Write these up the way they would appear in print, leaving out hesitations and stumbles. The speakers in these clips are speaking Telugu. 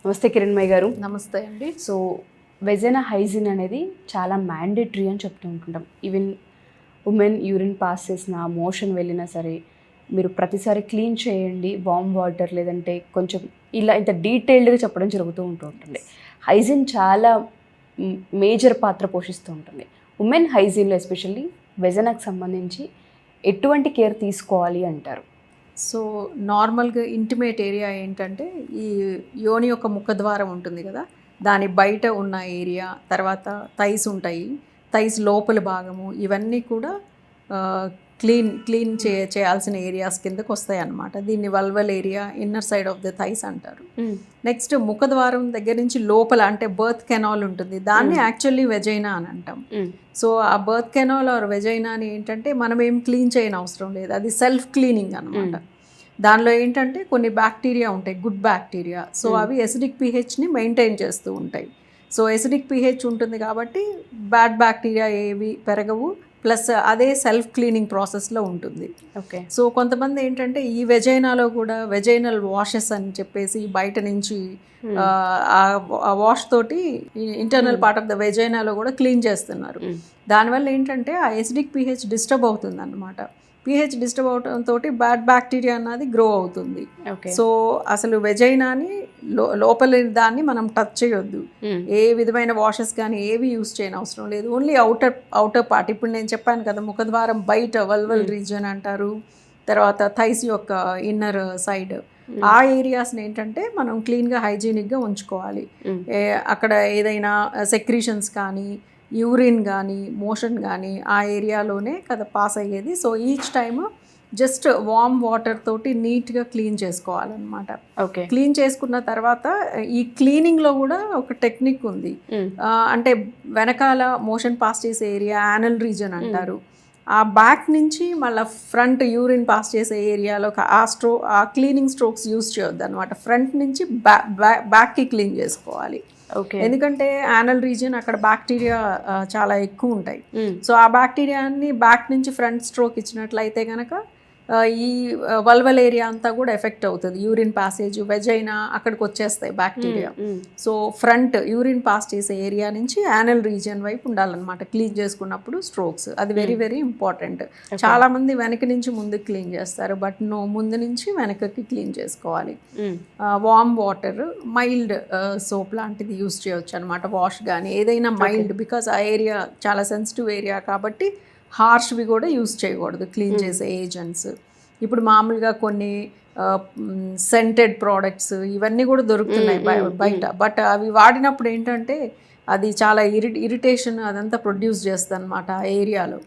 నమస్తే కిరణ్మయ్య గారు. నమస్తే అండి. సో వెజైనా హైజీన్ అనేది చాలా మ్యాండేటరీ అని చెప్తూ ఉంటుంటాం. ఈవెన్ ఉమెన్ యూరిన్ పాస్ చేసిన మోషన్ వెళ్ళినా సరే మీరు ప్రతిసారి క్లీన్ చేయండి, వామ్ వాటర్ లేదంటే కొంచెం ఇలా ఇంత డీటెయిల్డ్గా చెప్పడం జరుగుతూ ఉంటుంది. హైజీన్ చాలా మేజర్ పాత్ర పోషిస్తూ ఉంటుంది. ఉమెన్ హైజీన్లో ఎస్పెషల్లీ వెజైనాకు సంబంధించి ఎటువంటి కేర్ తీసుకోవాలి అంటారు? సో నార్మల్గా ఇంటిమేట్ ఏరియా ఏంటంటే ఈ యోని యొక్క ముఖద్వారం ఉంటుంది కదా, దాని బయట ఉన్న ఏరియా, తర్వాత థైస్ ఉంటాయి, థైస్ లోపల భాగము, ఇవన్నీ కూడా క్లీన్ చేయాల్సిన ఏరియాస్ కిందకు వస్తాయి అన్నమాట. దీన్ని vulval area, inner side of the thighs అంటారు. నెక్స్ట్ ముఖద్వారం దగ్గర నుంచి లోపల అంటే బర్త్ కెనాల్ ఉంటుంది, దాన్ని యాక్చువల్లీ వెజైనా అని అంటాం. సో ఆ బర్త్ కెనాల్ ఆర్ వెజైనా అని ఏంటంటే మనం ఏం క్లీన్ చేయని అవసరం లేదు, అది సెల్ఫ్ క్లీనింగ్ అనమాట. దానిలో ఏంటంటే కొన్ని బ్యాక్టీరియా ఉంటాయి, గుడ్ బ్యాక్టీరియా. సో అవి ఎసిడిక్ పిహెచ్ని మెయింటైన్ చేస్తూ ఉంటాయి. సో ఎసిడిక్ పిహెచ్ ఉంటుంది కాబట్టి బ్యాడ్ బ్యాక్టీరియా ఏవి పెరగవు, ప్లస్ అదే సెల్ఫ్ క్లీనింగ్ ప్రాసెస్లో ఉంటుంది. ఓకే. సో కొంతమంది ఏంటంటే ఈ వెజైనాలో కూడా వెజైనల్ వాషెస్ అని చెప్పేసి బయట నుంచి ఆ వాష్ తోటి ఇంటర్నల్ పార్ట్ ఆఫ్ ద వెజైనాలో కూడా క్లీన్ చేస్తున్నారు. దానివల్ల ఏంటంటే ఆ ఎసిడిక్ పిహెచ్ డిస్టర్బ్ అవుతుంది అన్నమాట. పిహెచ్ డిస్టర్బ్ అవడంతో బ్యాడ్ బ్యాక్టీరియా అన్నది గ్రో అవుతుంది. సో అసలు వెజైనాని లోపలి దాన్ని మనం టచ్ చేయొద్దు, ఏ విధమైన వాషెస్ కానీ ఏవి యూస్ చేయని అవసరం లేదు. ఓన్లీ అవుటర్ పార్ట్, ఇప్పుడు నేను చెప్పాను కదా ముఖద్వారం బయట వల్వల్ రీజన్ అంటారు, తర్వాత థైస్ యొక్క ఇన్నర్ సైడ్, ఆ ఏరియాస్ని ఏంటంటే మనం క్లీన్గా హైజీనిక్గా ఉంచుకోవాలి. అక్కడ ఏదైనా సెక్రీషన్స్ కానీ యూరిన్ కానీ మోషన్ కానీ ఆ ఏరియాలోనే కదా పాస్ అయ్యేది. So each time just warm water తోటి నీట్గా క్లీన్ చేసుకోవాలన్నమాట. ఓకే. క్లీన్ చేసుకున్న తర్వాత ఈ క్లీనింగ్లో కూడా ఒక టెక్నిక్ ఉంది. అంటే వెనకాల మోషన్ పాస్ చేసే ఏరియా యానల్ రీజన్ అంటారు, ఆ బ్యాక్ నుంచి మళ్ళీ ఫ్రంట్ యూరిన్ పాస్ చేసే ఏరియాలో ఆ క్లీనింగ్ స్ట్రోక్స్ యూస్ చేయొద్దు అనమాట. ఫ్రంట్ నుంచి బ్యాక్కి క్లీన్ చేసుకోవాలి. ఓకే. ఎందుకంటే యానల్ రీజన్ అక్కడ బ్యాక్టీరియా చాలా ఎక్కువ ఉంటాయి. సో ఆ బ్యాక్టీరియాని బ్యాక్ నుంచి ఫ్రంట్ స్ట్రోక్ ఇచ్చినట్లయితే కనుక ఈ వల్వల్ ఏరియా అంతా కూడా ఎఫెక్ట్ అవుతుంది. యూరిన్ ప్యాసేజ్ వెజైనా అక్కడికి వచ్చేస్తాయి bacteria. So front urine pass చేసే ఏరియా నుంచి యానల్ రీజియన్ వైపు ఉండాలన్నమాట క్లీన్ చేసుకున్నప్పుడు స్ట్రోక్స్. అది వెరీ వెరీ ఇంపార్టెంట్. చాలా మంది వెనక నుంచి ముందుకు క్లీన్ చేస్తారు, బట్ నో, ముందు నుంచి వెనకకి క్లీన్ చేసుకోవాలి. వామ్ వాటర్, మైల్డ్ సోప్ లాంటిది యూస్ చేయొచ్చు అనమాట. వాష్ కానీ ఏదైనా మైల్డ్, బికాస్ ఆ ఏరియా చాలా సెన్సిటివ్ ఏరియా కాబట్టి హార్ష్వి కూడా యూస్ చేయకూడదు క్లీన్ చేసే ఏజెంట్స్. ఇప్పుడు మామూలుగా కొన్ని సెంటెడ్ ప్రోడక్ట్స్ ఇవన్నీ కూడా దొరుకుతున్నాయి బయట, బట్ అవి వాడినప్పుడు ఏంటంటే అది చాలా ఇరిటేషన్ అదంతా ప్రొడ్యూస్ చేస్తుంది అనమాట ఆ ఏరియాలో.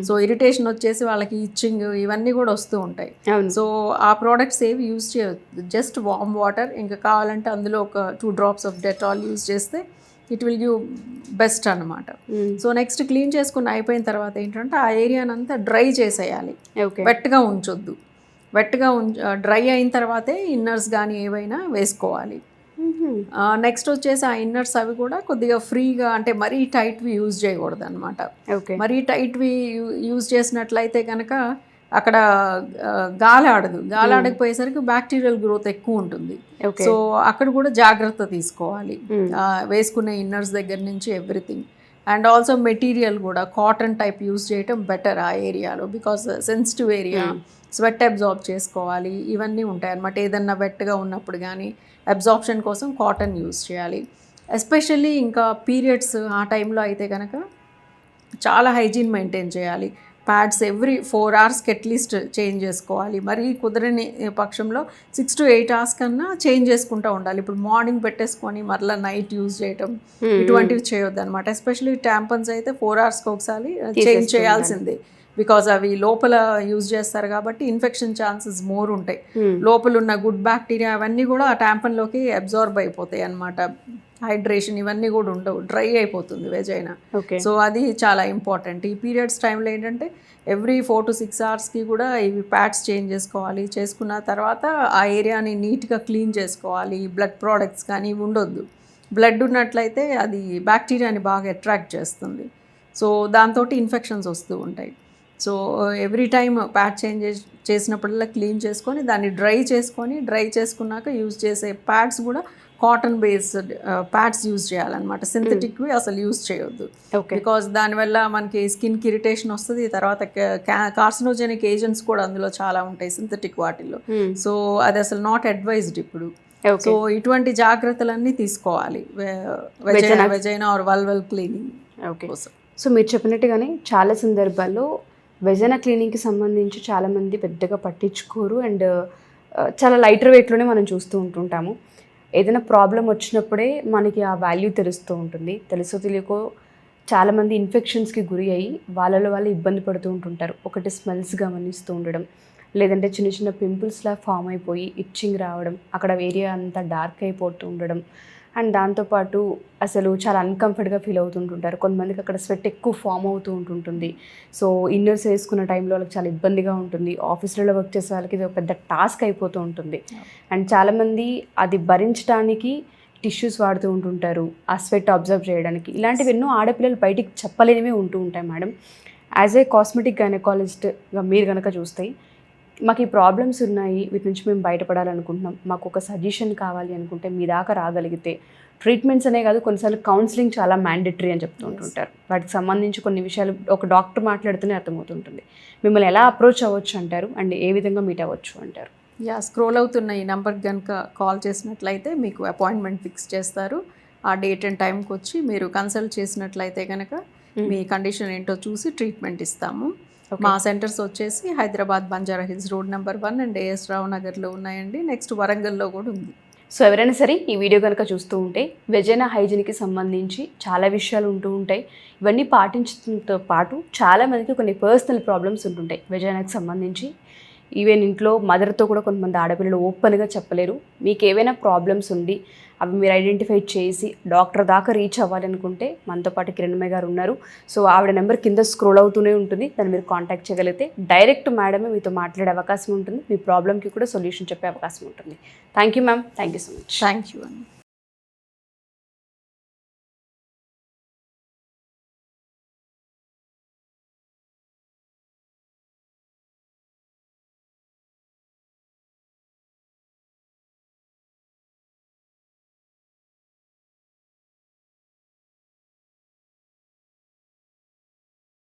సో ఇరిటేషన్ వచ్చేసి వాళ్ళకి ఇచ్చింగ్ ఇవన్నీ కూడా వస్తూ ఉంటాయి. సో ఆ ప్రోడక్ట్స్ ఏవి యూజ్ చేయొద్దు, జస్ట్ వామ్ వాటర్, ఇంకా కావాలంటే అందులో ఒక 2 drops ఆఫ్ డెటాల్ యూజ్ చేస్తే ఇట్ విల్ గివ్ బెస్ట్ అనమాట. సో నెక్స్ట్ క్లీన్ చేసుకుని అయిపోయిన తర్వాత ఏంటంటే ఆ ఏరియానంతా డ్రై చేసేయాలి, వెట్గా ఉంచొద్దు. వెట్గా డ్రై అయిన తర్వాతే ఇన్నర్స్ కానీ ఏవైనా వేసుకోవాలి. నెక్స్ట్ వచ్చేసి ఆ ఇన్నర్స్ అవి కూడా కొద్దిగా ఫ్రీగా, అంటే మరీ టైట్వి యూజ్ చేయకూడదు అనమాట. మరీ టైట్వి యూజ్ చేసినట్లయితే కనుక అక్కడ గాలి ఆడకపోయేసరికి బ్యాక్టీరియల్ గ్రోత్ ఎక్కువ ఉంటుంది. సో అక్కడ కూడా జాగ్రత్త తీసుకోవాలి, వేసుకునే ఇన్నర్స్ దగ్గర నుంచి ఎవ్రీథింగ్. అండ్ ఆల్సో మెటీరియల్ కూడా కాటన్ టైప్ యూజ్ చేయటం బెటర్ ఆ ఏరియాలో, because sensitive area, sweat absorb చేసుకోవాలి, ఇవన్నీ ఉంటాయి అన్నమాట. ఏదన్నా వెట్గా ఉన్నప్పుడు కానీ అబ్జార్ప్షన్ కోసం కాటన్ యూజ్ చేయాలి. ఎస్పెషల్లీ ఇంకా పీరియడ్స్ ఆ టైంలో అయితే కనుక చాలా హైజీన్ మెయింటైన్ చేయాలి. Pads every 4 hours at least change చేసుకోవాలి. మరీ కుదరని పక్షంలో 6 to 8 hours కన్నా చేంజ్ చేసుకుంటూ ఉండాలి. ఇప్పుడు మార్నింగ్ పెట్టేసుకొని మరలా నైట్ యూజ్ చేయటం ఇటువంటివి చేయొద్దు అనమాట. ఎస్పెషల్లీ ట్యాంపన్స్ అయితే 4 hours ఒకసారి చేంజ్ చేయాల్సిందే, బికాజ్ అవి లోపల యూజ్ చేస్తారు కాబట్టి ఇన్ఫెక్షన్ ఛాన్సెస్ మోర్ ఉంటాయి. లోపల ఉన్న గుడ్ బ్యాక్టీరియా అవన్నీ కూడా ఆ ట్యాంపన్లోకి అబ్జార్బ్ అయిపోతాయి అన్నమాట. హైడ్రేషన్ ఇవన్నీ కూడా ఉండవు, డ్రై అయిపోతుంది వెజైనా. సో అది చాలా ఇంపార్టెంట్. ఈ పీరియడ్స్ టైంలో ఏంటంటే ఎవ్రీ 4 to 6 hours కూడా ఇవి ప్యాడ్స్ చేంజ్ చేసుకోవాలి. చేసుకున్న తర్వాత ఆ ఏరియాని నీట్గా క్లీన్ చేసుకోవాలి. బ్లడ్ ప్రోడక్ట్స్ కానీ ఇవి ఉండొద్దు. బ్లడ్ ఉన్నట్లయితే అది బ్యాక్టీరియాని బాగా అట్రాక్ట్ చేస్తుంది. సో దాంతో ఇన్ఫెక్షన్స్ వస్తూ ఉంటాయి. So every time pad change చేసినప్పుడల్లా క్లీన్ చేసుకొని దాన్ని డ్రై చేసుకున్నాక యూజ్ చేసే ప్యాడ్స్ కూడా కాటన్ బేస్డ్ ప్యాడ్స్ యూజ్ చేయాలన్నమాట. సింథటిక్వి అసలు యూజ్ చేయొద్దు. ఓకే. బికాస్ దానివల్ల మనకి స్కిన్కి ఇరిటేషన్ వస్తుంది. తర్వాత కార్సినోజెనిక్ ఏజెంట్స్ కూడా అందులో చాలా ఉంటాయి సింథటిక్ వాటిల్లో. సో అది అసలు నాట్ అడ్వైజ్డ్ ఇప్పుడు. సో ఇటువంటి జాగ్రత్తలన్నీ తీసుకోవాలి వెజైనా ఆర్ వల్వల్ క్లీనింగ్ కోసం. సో మీరు చెప్పినట్టుగానే చాలా సందర్భాల్లో వెజైనా క్లీనింగ్కి సంబంధించి చాలామంది పెద్దగా పట్టించుకోరు అండ్ చాలా లైటర్ వెయిట్లోనే మనం చూస్తూ ఉంటుంటాము. ఏదైనా ప్రాబ్లం వచ్చినప్పుడే మనకి ఆ వాల్యూ తెలుస్తూ ఉంటుంది. తెలుసో తెలియకో చాలామంది ఇన్ఫెక్షన్స్కి గురి అయ్యి వాళ్ళలో వాళ్ళు ఇబ్బంది పడుతూ ఉంటుంటారు. ఒకటి స్మెల్స్ గమనిస్తూ ఉండడం, లేదంటే చిన్న చిన్న పింపుల్స్లా ఫామ్ అయిపోయి ఇచ్చింగ్ రావడం, అక్కడ ఏరియా అంతా డార్క్ అయిపోతూ ఉండడం అండ్ దాంతోపాటు అసలు చాలా అన్కంఫర్ట్గా ఫీల్ అవుతుంటుంటారు. కొంతమందికి అక్కడ స్వెట్ ఎక్కువ ఫామ్ అవుతూ ఉంటుంటుంది. సో ఇన్నర్స్ వేసుకున్న టైంలో వాళ్ళకి చాలా ఇబ్బందిగా ఉంటుంది. ఆఫీస్లలో వర్క్ చేసే వాళ్ళకి ఇది ఒక పెద్ద టాస్క్ అయిపోతూ ఉంటుంది. అండ్ చాలామంది అది భరించడానికి టిష్యూస్ వాడుతూ ఉంటుంటారు ఆ స్వెట్ అబ్జర్వ్ చేయడానికి. ఇలాంటివి ఎన్నో ఆడపిల్లలు బయటికి చెప్పలేనివే ఉంటూ ఉంటాయి మేడం. యాజ్ ఏ కాస్మెటిక్ గైనకాలజిస్ట్గా మీరు కనుక చూస్తే మాకు ఈ ప్రాబ్లమ్స్ ఉన్నాయి, వీటి నుంచి మేము బయటపడాలనుకుంటున్నాం, మాకు ఒక సజెషన్ కావాలి అనుకుంటే మీ దాకా రాగలిగితే ట్రీట్మెంట్స్ అనే కాదు కొన్నిసార్లు కౌన్సిలింగ్ చాలా మ్యాండేటరీ అని చెప్తూ ఉంటుంటారు. వాటికి సంబంధించి కొన్ని విషయాలు ఒక డాక్టర్ మాట్లాడుతూనే అర్థమవుతుంటుంది. మిమ్మల్ని ఎలా అప్రోచ్ అవ్వచ్చు అంటారు అండ్ ఏ విధంగా మీట్ అవ్వచ్చు అంటారు? స్క్రోల్ అవుతున్న ఈ నెంబర్కి కనుక కాల్ చేసినట్లయితే మీకు అపాయింట్మెంట్ ఫిక్స్ చేస్తారు. ఆ డేట్ అండ్ టైంకి వచ్చి మీరు కన్సల్ట్ చేసినట్లయితే కనుక మీ కండిషన్ ఏంటో చూసి ట్రీట్మెంట్ ఇస్తాము. మా సెంటర్స్ వచ్చేసి Hyderabad Banjara hills road number 1 and A S Rao నగర్లో ఉన్నాయండి. నెక్స్ట్ వరంగల్లో కూడా ఉంది. సో ఎవరైనా సరే ఈ వీడియో కనుక చూస్తూ ఉంటే వెజైనా హైజీన్కి సంబంధించి చాలా విషయాలు ఉంటూ ఉంటాయి. ఇవన్నీ పాటించడంతో పాటు చాలామందికి కొన్ని పర్సనల్ ప్రాబ్లమ్స్ ఉంటుంటాయి వెజైనాకి సంబంధించి. ఈవెన్ ఇంట్లో మదర్తో కూడా కొంతమంది ఆడపిల్లలు ఓపెన్గా చెప్పలేరు. మీకు ఏవైనా ప్రాబ్లమ్స్ ఉండి అవి మీరు ఐడెంటిఫై చేసి డాక్టర్ దాకా రీచ్ అవ్వాలనుకుంటే మనతో పాటు కిరణ్మయ్య గారు ఉన్నారు. సో ఆవిడ నెంబర్ కింద స్క్రోల్ అవుతూనే ఉంటుంది. దాన్ని మీరు కాంటాక్ట్ చేయగలిగితే డైరెక్ట్ మేడమే మీతో మాట్లాడే అవకాశం ఉంటుంది. మీ ప్రాబ్లమ్కి కూడా సొల్యూషన్ చెప్పే అవకాశం ఉంటుంది. Thank you ma'am. Thank you so much. Thank you అండి.